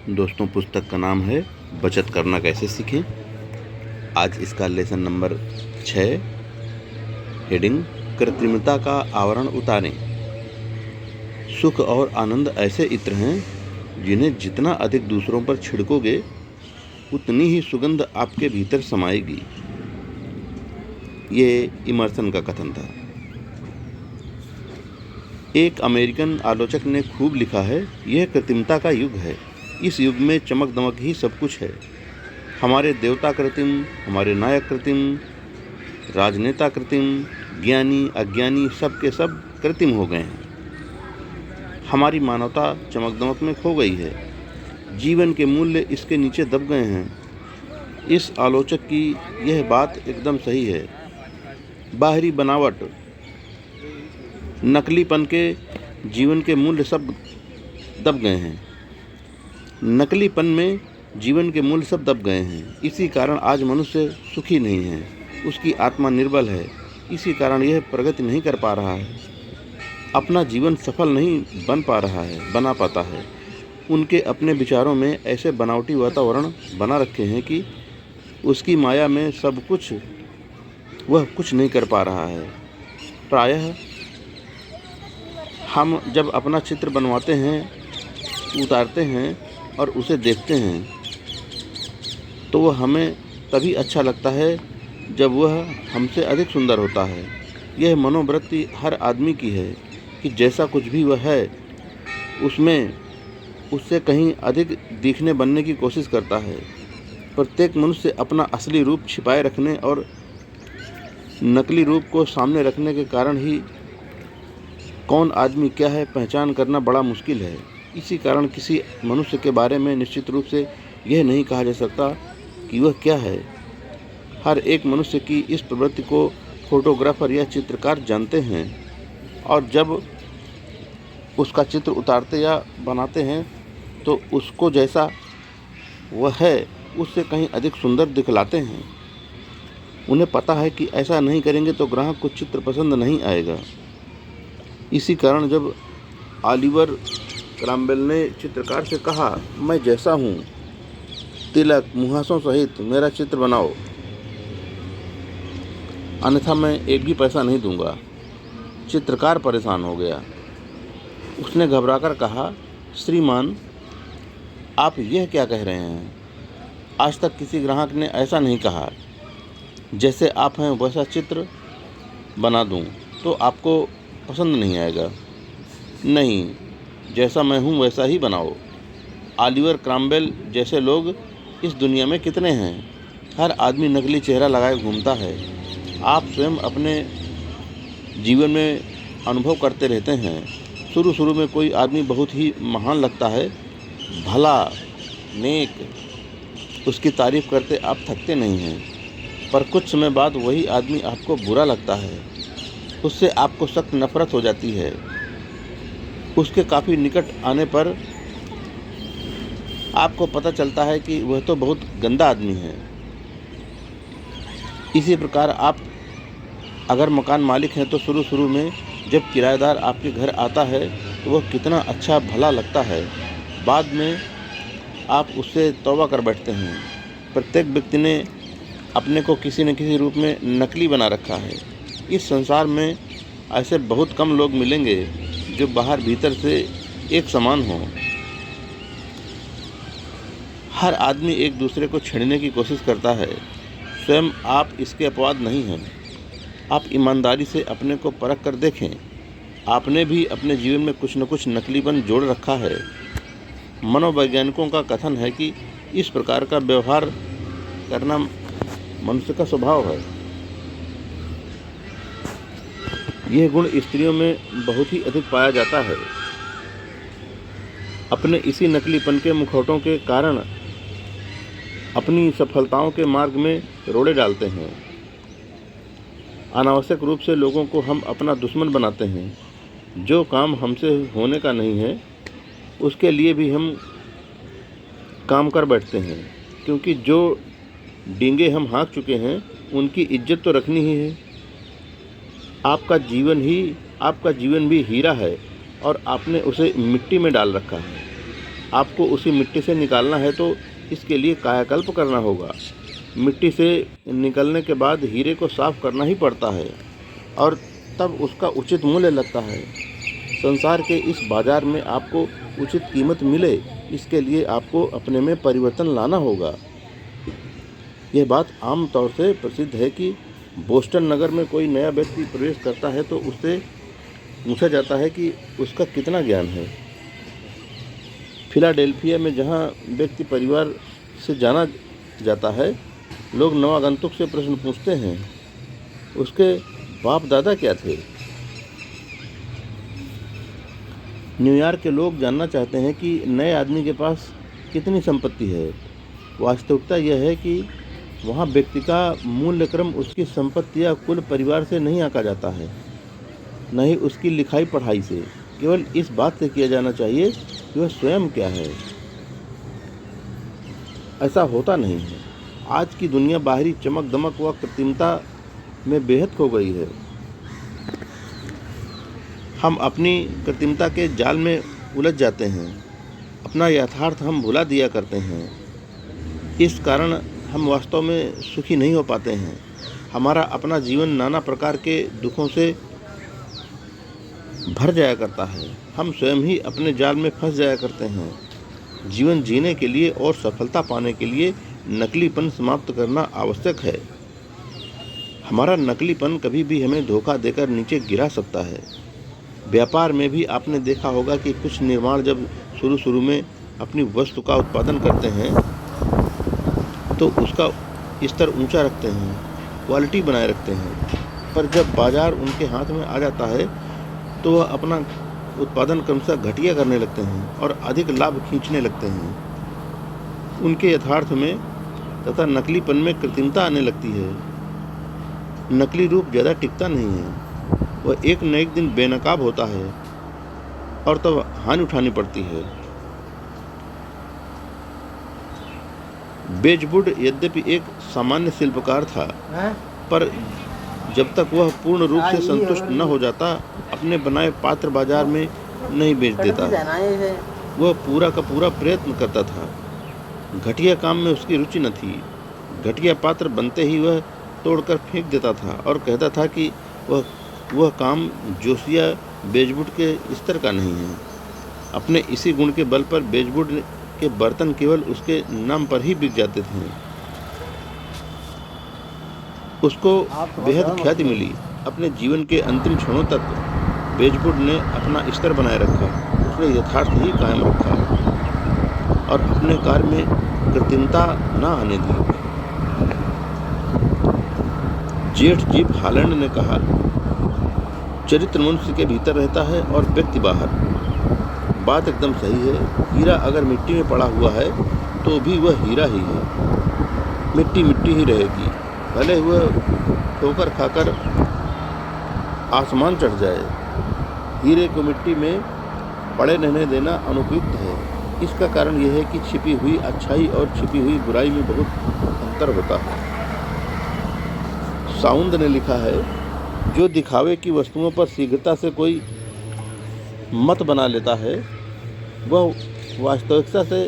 दोस्तों, पुस्तक का नाम है बचत करना कैसे सीखें। आज इसका लेसन नंबर 6, हेडिंग कृत्रिमता का आवरण उतारें। सुख और आनंद ऐसे इत्र हैं जिन्हें जितना अधिक दूसरों पर छिड़कोगे उतनी ही सुगंध आपके भीतर समाएगी। ये इमर्सन का कथन था। एक अमेरिकन आलोचक ने खूब लिखा है, यह कृत्रिमता का युग है। इस युग में चमक दमक ही सब कुछ है। हमारे देवता कृत्रिम, हमारे नायक कृत्रिम, राजनेता कृत्रिम, ज्ञानी अज्ञानी सब के सब कृत्रिम हो गए हैं। हमारी मानवता चमक दमक में खो गई है। जीवन के मूल्य इसके नीचे दब गए हैं। इस आलोचक की यह बात एकदम सही है। बाहरी बनावट, नकलीपन के जीवन के मूल्य सब दब गए हैं। नकलीपन में जीवन के मूल्य सब दब गए हैं। इसी कारण आज मनुष्य सुखी नहीं है, उसकी आत्मा निर्बल है। इसी कारण यह प्रगति नहीं कर पा रहा है, अपना जीवन सफल नहीं बना पाता है। उनके अपने विचारों में ऐसे बनावटी वातावरण बना रखे हैं कि उसकी माया में सब कुछ वह कुछ नहीं कर पा रहा है। प्रायः हम जब अपना चित्र बनवाते हैं, उतारते हैं और उसे देखते हैं तो वह हमें तभी अच्छा लगता है जब वह हमसे अधिक सुंदर होता है। यह मनोवृत्ति हर आदमी की है कि जैसा कुछ भी वह है उसमें उससे कहीं अधिक दिखने बनने की कोशिश करता है। प्रत्येक मनुष्य अपना असली रूप छिपाए रखने और नकली रूप को सामने रखने के कारण ही कौन आदमी क्या है पहचान करना बड़ा मुश्किल है। इसी कारण किसी मनुष्य के बारे में निश्चित रूप से यह नहीं कहा जा सकता कि वह क्या है। हर एक मनुष्य की इस प्रवृत्ति को फोटोग्राफर या चित्रकार जानते हैं और जब उसका चित्र उतारते या बनाते हैं तो उसको जैसा वह है उससे कहीं अधिक सुंदर दिखलाते हैं। उन्हें पता है कि ऐसा नहीं करेंगे तो ग्राहक को चित्र पसंद नहीं आएगा। इसी कारण जब ऑलिवर क्रॉम्वेल ने चित्रकार से कहा, मैं जैसा हूँ तिलक मुहासों सहित मेरा चित्र बनाओ, अन्यथा मैं एक भी पैसा नहीं दूंगा। चित्रकार परेशान हो गया। उसने घबराकर कहा, श्रीमान आप यह क्या कह रहे हैं? आज तक किसी ग्राहक ने ऐसा नहीं कहा। जैसे आप हैं वैसा चित्र बना दूं तो आपको पसंद नहीं आएगा। नहीं, जैसा मैं हूँ वैसा ही बनाओ। ऑलिवर क्रॉम्वेल जैसे लोग इस दुनिया में कितने हैं। हर आदमी नकली चेहरा लगाए घूमता है। आप स्वयं अपने जीवन में अनुभव करते रहते हैं। शुरू में कोई आदमी बहुत ही महान लगता है, भला नेक, उसकी तारीफ करते आप थकते नहीं हैं। पर कुछ समय बाद वही आदमी आपको बुरा लगता है, उससे आपको सख्त नफरत हो जाती है। उसके काफ़ी निकट आने पर आपको पता चलता है कि वह तो बहुत गंदा आदमी है। इसी प्रकार आप अगर मकान मालिक हैं तो शुरू में जब किराएदार आपके घर आता है तो वह कितना अच्छा भला लगता है। बाद में आप उससे तौबा कर बैठते हैं। प्रत्येक व्यक्ति ने अपने को किसी न किसी रूप में नकली बना रखा है। इस संसार में ऐसे बहुत कम लोग मिलेंगे जो बाहर भीतर से एक समान हो। हर आदमी एक दूसरे को छेड़ने की कोशिश करता है। स्वयं आप इसके अपवाद नहीं हैं। आप ईमानदारी से अपने को परख कर देखें। आपने भी अपने जीवन में कुछ न कुछ नकलीपन जोड़ रखा है। मनोवैज्ञानिकों का कथन है कि इस प्रकार का व्यवहार करना मनुष्य का स्वभाव है। यह गुण स्त्रियों में बहुत ही अधिक पाया जाता है। अपने इसी नकलीपन के मुखौटों के कारण अपनी सफलताओं के मार्ग में रोड़े डालते हैं। अनावश्यक रूप से लोगों को हम अपना दुश्मन बनाते हैं। जो काम हमसे होने का नहीं है उसके लिए भी हम काम कर बैठते हैं, क्योंकि जो डींगे हम हाँक चुके हैं उनकी इज्जत तो रखनी ही है। आपका जीवन भी हीरा है और आपने उसे मिट्टी में डाल रखा है। आपको उसी मिट्टी से निकालना है तो इसके लिए कायाकल्प करना होगा। मिट्टी से निकलने के बाद हीरे को साफ करना ही पड़ता है और तब उसका उचित मूल्य लगता है। संसार के इस बाजार में आपको उचित कीमत मिले, इसके लिए आपको अपने में परिवर्तन लाना होगा। यह बात आम तौर से प्रसिद्ध है कि बोस्टन नगर में कोई नया व्यक्ति प्रवेश करता है तो उससे पूछा जाता है कि उसका कितना ज्ञान है। फिलाडेल्फिया में जहाँ व्यक्ति परिवार से जाना जाता है, लोग नवागंतुक से प्रश्न पूछते हैं, उसके बाप दादा क्या थे। न्यूयॉर्क के लोग जानना चाहते हैं कि नए आदमी के पास कितनी संपत्ति है। वास्तविकता यह है कि वहाँ व्यक्ति का मूल्य क्रम उसकी संपत्ति या कुल परिवार से नहीं आंका जाता है, न ही उसकी लिखाई पढ़ाई से। केवल इस बात से किया जाना चाहिए कि वह स्वयं क्या है। ऐसा होता नहीं है। आज की दुनिया बाहरी चमक दमक व कृत्रिमता में बेहद खो गई है। हम अपनी कृत्रिमता के जाल में उलझ जाते हैं, अपना यथार्थ हम भुला दिया करते हैं। इस कारण हम वास्तव में सुखी नहीं हो पाते हैं। हमारा अपना जीवन नाना प्रकार के दुखों से भर जाया करता है। हम स्वयं ही अपने जाल में फंस जाया करते हैं। जीवन जीने के लिए और सफलता पाने के लिए नकलीपन समाप्त करना आवश्यक है। हमारा नकलीपन कभी भी हमें धोखा देकर नीचे गिरा सकता है। व्यापार में भी आपने देखा होगा कि कुछ निर्माण जब शुरू में अपनी वस्तु का उत्पादन करते हैं तो उसका स्तर ऊंचा रखते हैं, क्वालिटी बनाए रखते हैं, पर जब बाजार उनके हाथ में आ जाता है तो वह अपना उत्पादन क्रमशः घटिया करने लगते हैं और अधिक लाभ खींचने लगते हैं। उनके यथार्थ में तथा नकलीपन में कृत्रिमता आने लगती है। नकली रूप ज़्यादा टिकता नहीं है, वह एक न एक दिन बेनकाब होता है और तब हानि उठानी पड़ती है। वेजवुड यद्यपि एक सामान्य शिल्पकार था, पर जब तक वह पूर्ण रूप से संतुष्ट न हो जाता, अपने बनाए पात्र बाजार में नहीं बेच देता। वह पूरा का पूरा प्रयत्न करता था। घटिया काम में उसकी रुचि न थी। घटिया पात्र बनते ही वह तोड़कर फेंक देता था और कहता था कि वह काम जोसिया वेजवुड के स्तर का नहीं है। अपने इसी गुण के बल पर वेजवुड के बर्तन केवल उसके नाम पर ही बिक जाते थे। उसको बेहद ख्याति मिली। अपने जीवन के अंतिम क्षणों तक वेजवुड ने अपना स्तर बनाए रखा। उसने यथार्थ ही कायम रखा और अपने कार्य में कृत्रिमता न आने दी। जेठ जीप हालैंड ने कहा, चरित्र मनुष्य के भीतर रहता है और व्यक्ति बाहर। बात एकदम सही है। हीरा अगर मिट्टी में पड़ा हुआ है तो भी वह हीरा ही है। मिट्टी मिट्टी ही रहेगी, भले वह ठोकर खाकर आसमान चढ़ जाए। हीरे को मिट्टी में पड़े रहने देना अनुपयुक्त है। इसका कारण यह है कि छिपी हुई अच्छाई और छिपी हुई बुराई में बहुत अंतर होता है। साउंद ने लिखा है, जो दिखावे की वस्तुओं पर शीघ्रता से कोई मत बना लेता है, वह वास्तविकता से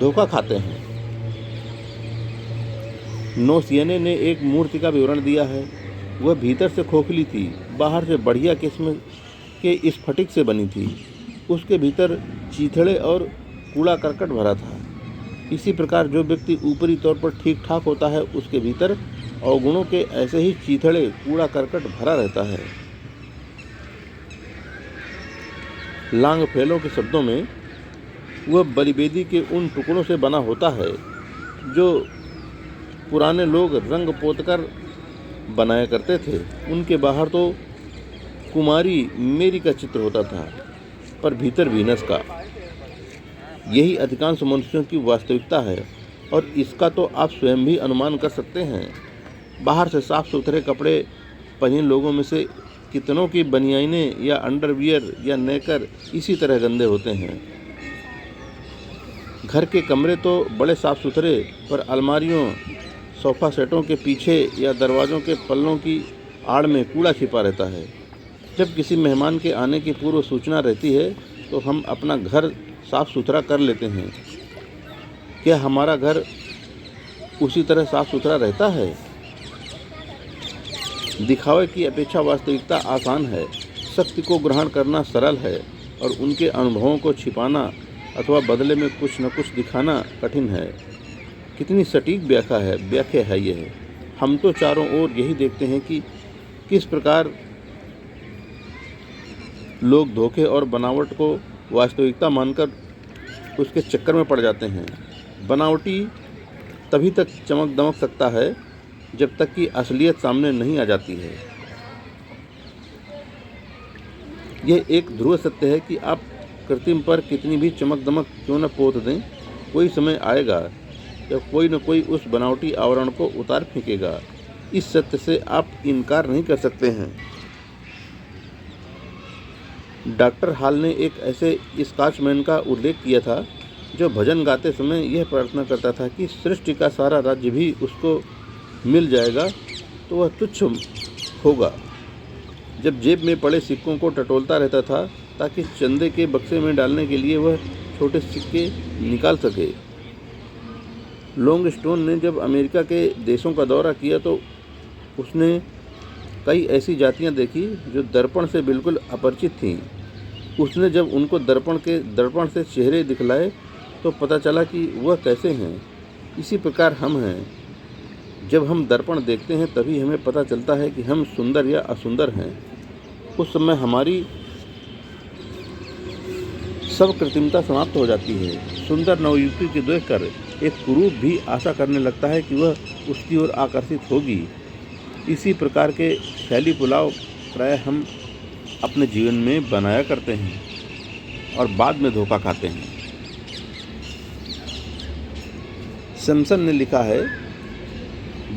धोखा खाते हैं। नोसियने ने एक मूर्ति का विवरण दिया है। वह भीतर से खोखली थी, बाहर से बढ़िया किस्म के स्फटिक से बनी थी। उसके भीतर चीथड़े और कूड़ा करकट भरा था। इसी प्रकार जो व्यक्ति ऊपरी तौर पर ठीक ठाक होता है, उसके भीतर अवगुणों के ऐसे ही चीथड़े कूड़ा करकट भरा रहता है। लांगफेलो के शब्दों में, वह बलिवेदी के उन टुकड़ों से बना होता है जो पुराने लोग रंग पोतकर बनाया करते थे। उनके बाहर तो कुमारी मेरी का चित्र होता था, पर भीतर वीनस का। यही अधिकांश मनुष्यों की वास्तविकता है और इसका तो आप स्वयं भी अनुमान कर सकते हैं। बाहर से साफ सुथरे कपड़े पहने लोगों में से कितनों की बनियाइनें या अंडरवियर या नेकर इसी तरह गंदे होते हैं। घर के कमरे तो बड़े साफ सुथरे, पर अलमारियों, सोफ़ा सेटों के पीछे या दरवाज़ों के पल्लों की आड़ में कूड़ा छिपा रहता है। जब किसी मेहमान के आने की पूर्व सूचना रहती है तो हम अपना घर साफ़ सुथरा कर लेते हैं, क्या हमारा घर उसी तरह साफ़ सुथरा रहता है? दिखावे की अपेक्षा वास्तविकता आसान है, सत्य को ग्रहण करना सरल है और उनके अनुभवों को छिपाना अथवा बदले में कुछ न कुछ दिखाना कठिन है। कितनी सटीक व्याख्या है यह। हम तो चारों ओर यही देखते हैं कि किस प्रकार लोग धोखे और बनावट को वास्तविकता मानकर उसके चक्कर में पड़ जाते हैं। बनावटी तभी तक चमक दमक सकता है जब तक कि असलियत सामने नहीं आ जाती है। यह एक ध्रुव सत्य है कि आप कृत्रिम पर कितनी भी चमक दमक क्यों न पोत दें, कोई समय आएगा जब कोई न कोई उस बनावटी आवरण को उतार फेंकेगा। इस सत्य से आप इनकार नहीं कर सकते हैं। डॉक्टर हॉल ने एक ऐसे स्कॉचमैन का उल्लेख किया था जो भजन गाते समय यह प्रार्थना करता था कि सृष्टि का सारा राज्य भी उसको मिल जाएगा तो वह तुच्छ होगा। जब जेब में पड़े सिक्कों को टटोलता रहता था ताकि चंदे के बक्से में डालने के लिए वह छोटे सिक्के निकाल सके। लॉन्गस्टोन ने जब अमेरिका के देशों का दौरा किया तो उसने कई ऐसी जातियां देखी जो दर्पण से बिल्कुल अपरिचित थीं। उसने जब उनको दर्पण से चेहरे दिखलाए तो पता चला कि वह कैसे हैं। इसी प्रकार हम हैं। जब हम दर्पण देखते हैं तभी हमें पता चलता है कि हम सुंदर या असुंदर हैं। उस समय हमारी सब कृत्रिमता समाप्त हो जाती है। सुंदर नवयुवती को देखकर एक कुरूप भी आशा करने लगता है कि वह उसकी ओर आकर्षित होगी। इसी प्रकार के फैली पुलाव प्राय हम अपने जीवन में बनाया करते हैं और बाद में धोखा खाते हैं। सिम्पसन ने लिखा है,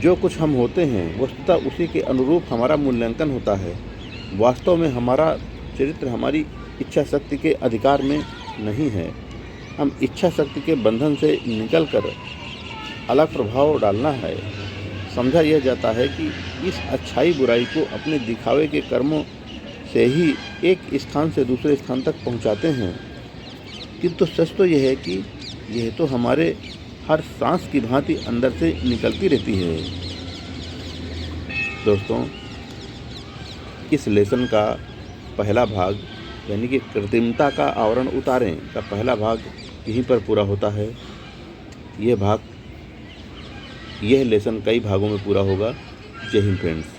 जो कुछ हम होते हैं वस्तुतः उसी के अनुरूप हमारा मूल्यांकन होता है। वास्तव में हमारा चरित्र हमारी इच्छा शक्ति के अधिकार में नहीं है। हम इच्छा शक्ति के बंधन से निकलकर अलग प्रभाव डालना है। समझा यह जाता है कि इस अच्छाई बुराई को अपने दिखावे के कर्मों से ही एक स्थान से दूसरे स्थान तक पहुंचाते हैं, किंतु सच तो यह है कि यह तो हमारे हर सांस की भांति अंदर से निकलती रहती है। दोस्तों, इस लेसन का पहला भाग यानी कि कृत्रिमता का आवरण उतारें का पहला भाग यहीं पर पूरा होता है। यह लेसन कई भागों में पूरा होगा। जय हिंद फ्रेंड्स।